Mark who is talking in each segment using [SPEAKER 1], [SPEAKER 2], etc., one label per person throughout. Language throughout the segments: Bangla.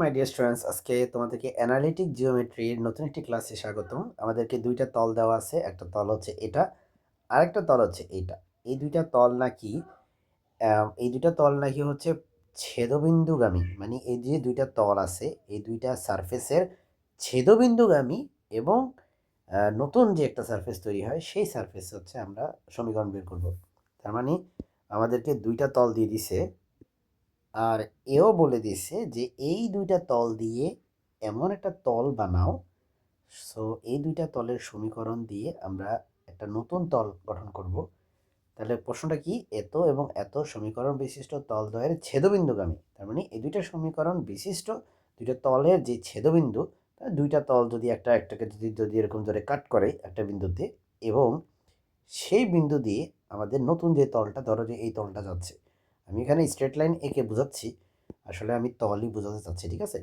[SPEAKER 1] মাই ডিয়ার স্টুডেন্টস, আজকে তোমাদেরকে অ্যানালিটিক জিওমেট্রির নতুন একটি ক্লাসে স্বাগতম। আমাদেরকে দুইটা তল দেওয়া আছে, একটা তল হচ্ছে এটা, আরেকটা তল হচ্ছে এইটা। এই দুইটা তল নাকি হচ্ছে ছেদবিন্দুগামী, মানে এই যে দুইটা তল আছে এই দুইটা সারফেসের ছেদবিন্দুগামী এবং নতুন যে একটা সারফেস তৈরি হয় সেই সারফেস হচ্ছে আমরা সমীকরণ বের করব। তার মানে আমাদেরকে দুইটা তল দিয়ে দিছে, আর এও বলে দিছে যে এই দুইটা তল দিয়ে এমন একটা তল বানাও। সো এই দুইটা তলের সমীকরণ দিয়ে আমরা একটা নতুন তল গঠন করব। তাহলে প্রশ্নটা কি, এত এবং এত সমীকরণ বিশিষ্ট তলদ্বয়ের ছেদবিন্দুগামী, তার মানে এই দুইটা সমীকরণ বিশিষ্ট দুইটা তলের যে ছেদবিন্দু, দুইটা তল যদি একটা একটাকে যদি যদি এরকম ধরে কাট করে একটা বিন্দুতে, এবং সেই বিন্দু দিয়ে আমাদের নতুন যে তলটা, ধরো যে এই তলটা যাচ্ছে, আমি এখানে স্ট্রেট লাইন এঁকে বোঝাচ্ছি, আসলে আমি তলই বোঝাতে চাচ্ছি, ঠিক আছে।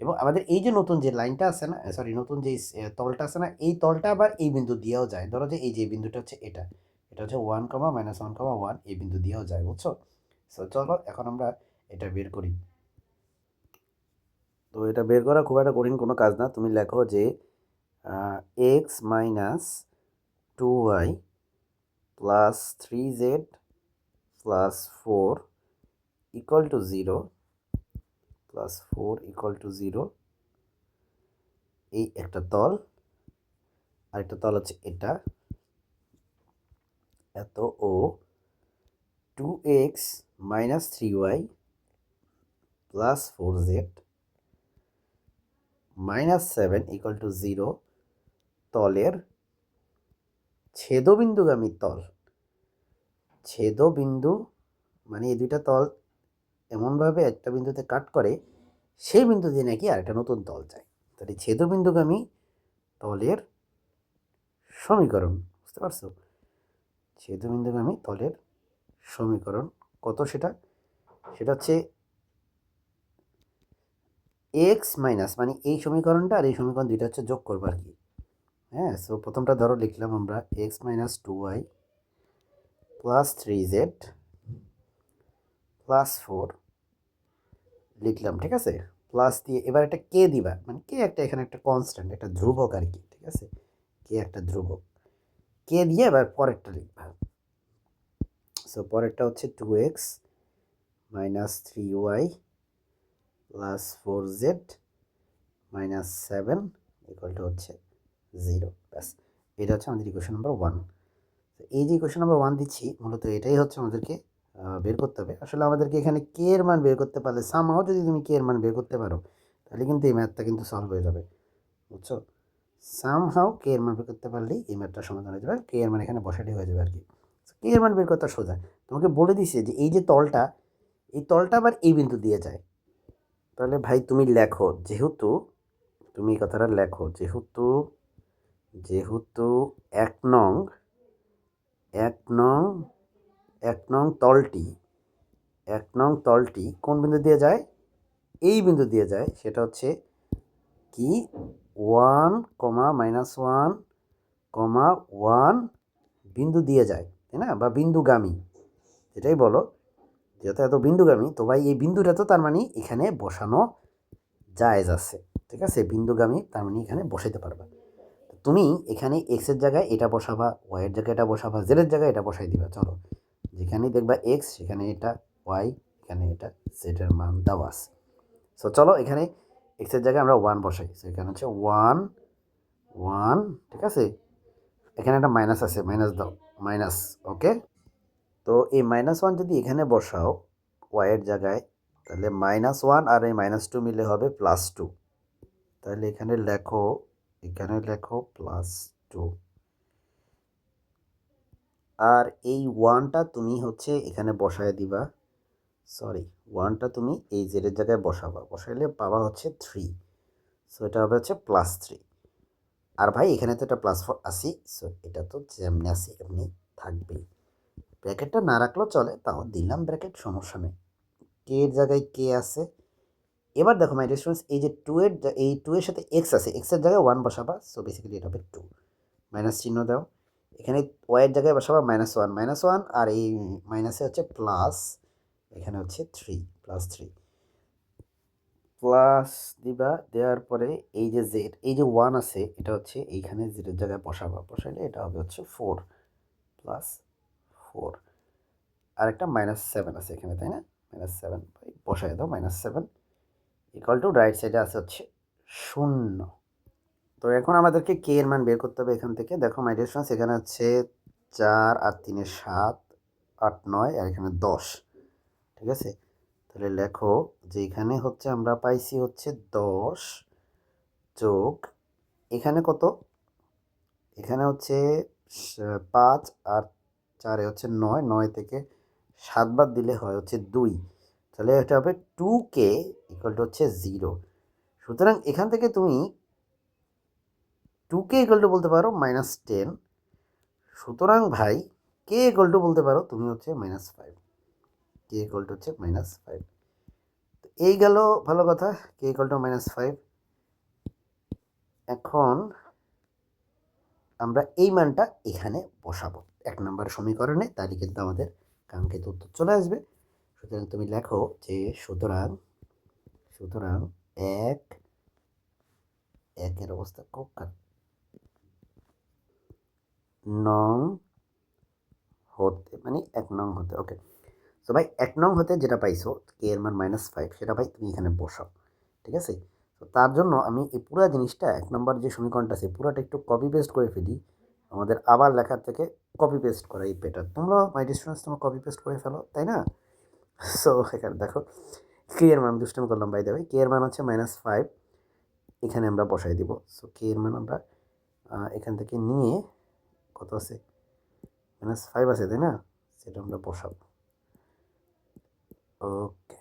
[SPEAKER 1] এবং আমাদের এই যে নতুন যে লাইনটা আছে না, সরি নতুন যে তলটা আছে না, এই তলটা আবার এই বিন্দু দিয়েও যায়। ধরো যে এই যে বিন্দুটা হচ্ছে এটা, এটা হচ্ছে 1, -1, 1 এই বিন্দু দিয়েও যায়, বুঝছো। সো চলো এখন আমরা এটা বের করি। তো এটা বের করা খুব একটা কঠিন কোনো কাজ না। তুমি লেখো যে x - 2y + 3z + 4 = 0 + 4 = 0, এই একটা তল। আরেকটা তল হচ্ছে এটা, এত ও 2x - 3y + 4z - 7 = 0 তলের ছেদবিন্দুগামী তল। ছেদবিন্দু মানে এই দুইটা তল এমনভাবে একটা বিন্দুতে কাট করে, সেই বিন্দু দিয়ে নাকি আরেকটা নতুন তল যায়। তাহলে ছেদবিন্দুগামী তলের সমীকরণ, বুঝতে পারছো? ছেদবিন্দুগামী তলের সমীকরণ কত, সেটা সেটা হচ্ছে এক্স মাইনাস, মানে এই সমীকরণটা আর এই সমীকরণ দুইটা হচ্ছে যোগ করবো আর কি। হ্যাঁ, সো প্রথমটা ধরো লিখলাম আমরা x - 2y + 3z + 4 লিখলাম, ঠিক আছে। প্লাস দিয়ে এবার একটা কে দিবা, মানে কে একটা এখানে একটা কনস্ট্যান্ট, একটা ধ্রুবক আর কি, ঠিক আছে। কে একটা ধ্রুবক, কে দিয়ে এবার পরেরটা লিখবা। সো পরেরটা হচ্ছে 2x - 3y + 4z - 7 = হচ্ছে 0। ব্যাস, এটা হচ্ছে আমাদের ইকুয়েশন নাম্বার 1। এই যে ইকুয়েশন নাম্বার 1 দিচ্ছি, মূলত এটাই হচ্ছে আমাদেরকে বের করতে হবে। আসলে আমাদেরকে এখানে কে এর মান বের করতে পারলে, সামহাও যদি তুমি কে এর মান বের করতে পারো, তাহলে কিন্তু এই ম্যাথটা কিন্তু সলভ হয়ে যাবে, বুঝছো। সামহাও কে এর মান বের করতে পারলেই এই ম্যাথটা সমাধান হয়ে যাবে, কে এর মান এখানে বসাতেই হয়ে যাবে আর কি। কে এর মান বের করতে সোজা, তোমাকে বলে দিছে যে এই যে তলটা, এই তলটা আবার এই বিন্দু দিয়ে যায়। তাহলে ভাই তুমি লেখো, যেহেতু তুমি এই কথাটা লেখো, যেহেতু যেহেতু এক নং এক নং এক নং তলটি কোন বিন্দু দিয়ে যায়, এই বিন্দু দিয়ে যায়, সেটা হচ্ছে কি 1, -1, 1 বিন্দু দিয়ে যায়, তাই না, বা বিন্দুগামী, যেটাই বলো। যেহেতু এত বিন্দুগামী, তো ভাই এই বিন্দুটা তো তার মানে এখানে বসানো জায়েজ আছে, ঠিক আছে। বিন্দুগামী তার মানে এখানে বসাইতে পারবা। তুমি এখানে এক্স এর জায়গায় এটা বসাবা, ওয়াই এর জায়গায় এটা বসাবা, জেড এর জায়গায় এটা বসাই দিবা। চলো, যেখানেই দেখবা এক্স সেখানে এটা, ওয়াই এখানে এটা, জেড এর মান দেওয়া আছে। সো চলো এখানে এক্স এর জায়গায় আমরা 1 বসাই। সো এখানে হচ্ছে 1 1, ঠিক আছে। এখানে একটা মাইনাস আছে, মাইনাস দাও, মাইনাস, ওকে। তো এই -1 যদি এখানে বসাও ওয়াই এর জায়গায়, তাহলে -1 আর এই -2 মিলে হবে +2। তাহলে এখানে লেখো +2। আর এই ওয়ানটা তুমি হচ্ছে এখানে বসায় দিবা, সরি, ওয়ানটা তুমি এই জেডের জায়গায় বসাবা, বসাইলে পাবা হচ্ছে 3। সো এটা হবে হচ্ছে +3। আর ভাই এখানে তো এটা +4 আসি, সো এটা তো যেমনি আসি এমনি থাকবেই। ব্র্যাকেটটা না রাখলেও চলে, তাও দিলাম ব্র্যাকেট, সমস্যা নেই। কে এর জায়গায় কে আছে। এবার দেখো মাই ডিয়ার স্টুডেন্টস, এই যে 2 এর এই 2 এর সাথে এক্স আছে, এক্স এর জায়গায় 1 বসাবা, সো বেসিক্যালি এটা হবে 2। মাইনাস চিহ্ন দাও, এখানে ওয়াই এর জায়গায় বসাবা -1, আর এই মাইনাসে হচ্ছে প্লাস, এখানে হচ্ছে 3, +3। প্লাস দিবা, দেওয়ার পরে এই যে জেড, এই যে 1 আছে এটা হচ্ছে এইখানে জেডের জায়গায় বসাবা, বসাইলে এটা হবে হচ্ছে 4 প্লাস 4, আর একটা -7 আছে এখানে, তাই না? -7 বসাই দাও, -7 ইকুয়াল টু রাইট সাইডে আছে হচ্ছে 0। তো এখন আমাদেরকে কে এর মান বের করতে হবে এখান থেকে। দেখো মাই ডিয়ার স্টুডেন্টস, এখানে হচ্ছে 4 আর 3 7, 8 9, আর এখানে 10, ঠিক আছে? তাহলে লেখো যে এখানে হচ্ছে আমরা পাইছি হচ্ছে 10 যোগ এখানে কত, এখানে হচ্ছে 5 আর 4 হচ্ছে 9, 9 থেকে 7 বাদ দিলে হয় হচ্ছে 2, তাহলে এটা হবে 2k ইকুয়াল টু হচ্ছে 0। সুতরাং এখান থেকে তুমি 2k ইকুয়াল টু বলতে পারো -10। সুতরাং ভাই কে ইকুয়াল টু বলতে পারো তুমি হচ্ছে -5, কে ইকুয়াল টু হচ্ছে -5। এই গেল ভালো কথা, কে ইকুয়াল টু -5। এখন আমরা এই মানটা এখানে বসাবো 1 নম্বর সমীকরণে, তাহলে কিন্তু আমাদের কাঙ্ক্ষিত উত্তর চলে আসবে। সুতরাং তুমি লেখো যে সুতরাং সুতরাং 1 এর অবস্থা খুব খারাপ, নং হতে মানে 1 নং হতে, ওকে। তো ভাই 1 নং হতে যেটা পাইছো কে এর মান -5, সেটা ভাই তুমি এখানে বসাও, ঠিক আছে? তো তার জন্য আমি এই পুরো জিনিসটা 1 নম্বর যে সমীকরণটা আছে পুরোটা একটু কপি পেস্ট করে ফেলি, আমাদের আবার লেখার থেকে কপি পেস্ট করা এই প্যাটার্ন। তোমরা মাই ডিয়ার স্টুডেন্টস তোমরা কপি পেস্ট করে ফেলো, তাই না? সো এখানে দেখো কে এর মান, দুষ্টামি করলাম বাই দ্য ওয়ে, কে এর মান হচ্ছে -5, এখানে আমরা বসাই দিব। সো কে এর মান আমরা এখান থেকে নিয়ে কত আছে, -5 আছে, তাই না? সেটা আমরা বসাবো, ওকে।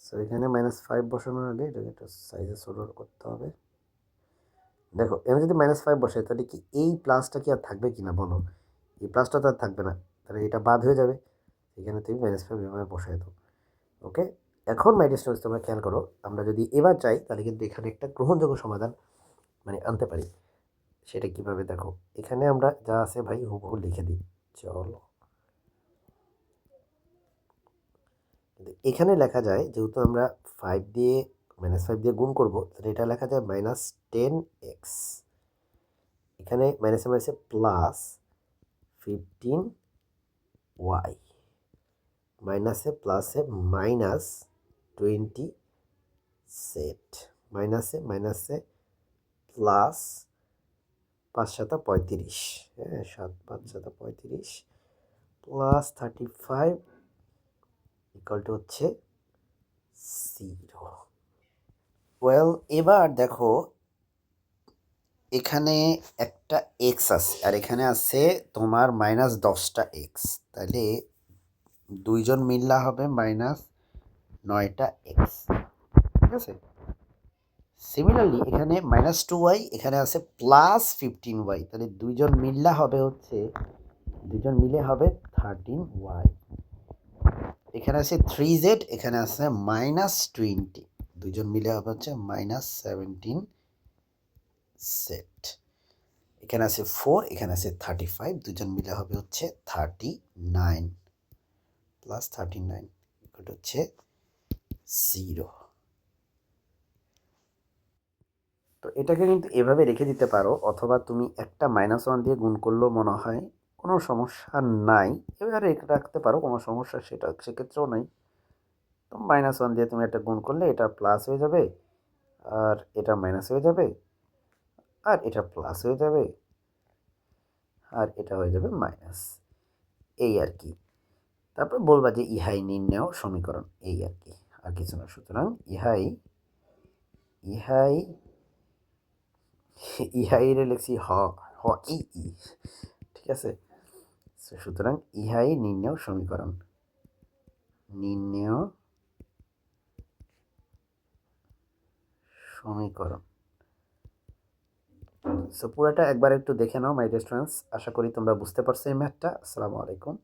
[SPEAKER 1] সো এখানে -5 বসানোর আগে এটাকে একটু সাইজে ছোট করতে হবে। দেখো আমি যদি -5 বসাই তাহলে কি এই প্লাসটা কি আর থাকবে কি না বলো? এই প্লাসটা তো আর থাকবে না, তাহলে এটা বাদ হয়ে যাবে। এখানে তুমি -5 এভাবে বসাই দাও, ওকে। এখন মাই ডিয়ার স্টুডেন্টস তোমরা খেয়াল করো, আমরা যদি এবার চাই তাহলে কিন্তু এখানে একটা গ্রহণযোগ্য সমাধান মানে আনতে পারি। সেটা কিভাবে দেখো, এখানে আমরা যা আছে ভাই হুবহু লিখে দিই, চলো। এখানে লেখা যায় যেহেতু আমরা 5 দিয়ে -5 দিয়ে গুণ করবো, তাহলে এটা লেখা যায় -10x, এখানে মাইনাসে মাইনাসে প্লাস 15y, মাইনাসে প্লাসে -20 সেট, মাইনাসে মাইনাসে প্লাস 5 7 35, হ্যাঁ 7 5 7 35 প্লাস 35 ইকুয়াল টু হচ্ছে 0। ওয়েল এবার দেখো এখানে একটা এক্স আছে আর এখানে আছে তোমার -10টা এক্স, তাহলে দুইজন মিললা হবে -9টা এক্স, ঠিক আছে? সিমিলারলি এখানে -2y, এখানে আছে +15y, তাহলে দুইজন মিললা হবে হচ্ছে, দুইজন মিলে হবে 13y। এখানে আছে 3z, এখানে আছে -20, দুইজন মিলে হবে হচ্ছে -17 সেট। এখানে আছে 4, এখানে আছে 35, দুজন মিলে হবে হচ্ছে 39 প্লাস 39 ইকুয়াল হচ্ছে 0। তো এটাকে কিন্তু এভাবে রেখে দিতে পারো, অথবা তুমি একটা -1 দিয়ে গুণ করলেও মনে হয় কোনো সমস্যা নাই, এবারে রাখতে পারো, কোনো সমস্যা সেটা সেক্ষেত্রেও নাই। তো -1 দিয়ে তুমি একটা গুণ করলে এটা প্লাস হয়ে যাবে, আর এটা মাইনাস হয়ে যাবে, আর এটা প্লাস হয়ে যাবে, আর এটা হয়ে যাবে মাইনাস, এই আর কি। তারপর বলবা যে ইহাই নির্ণেয় সমীকরণ, এই আর কি, আর কিছু না। সুতরাং ইহাই ইহাই ইহাই রে লিখছি হ, হ ই ই, ঠিক আছে? সুতরাং ইহাই নির্ণেয় সমীকরণ, নির্ণেয় সমীকরণ। সো পুরোটা একবার একটু দেখে নাও মাই ডিয়ার স্টুডেন্টস, আশা করি তোমরা বুঝতে পারছো এই ম্যাথটা। আসসালামু আলাইকুম।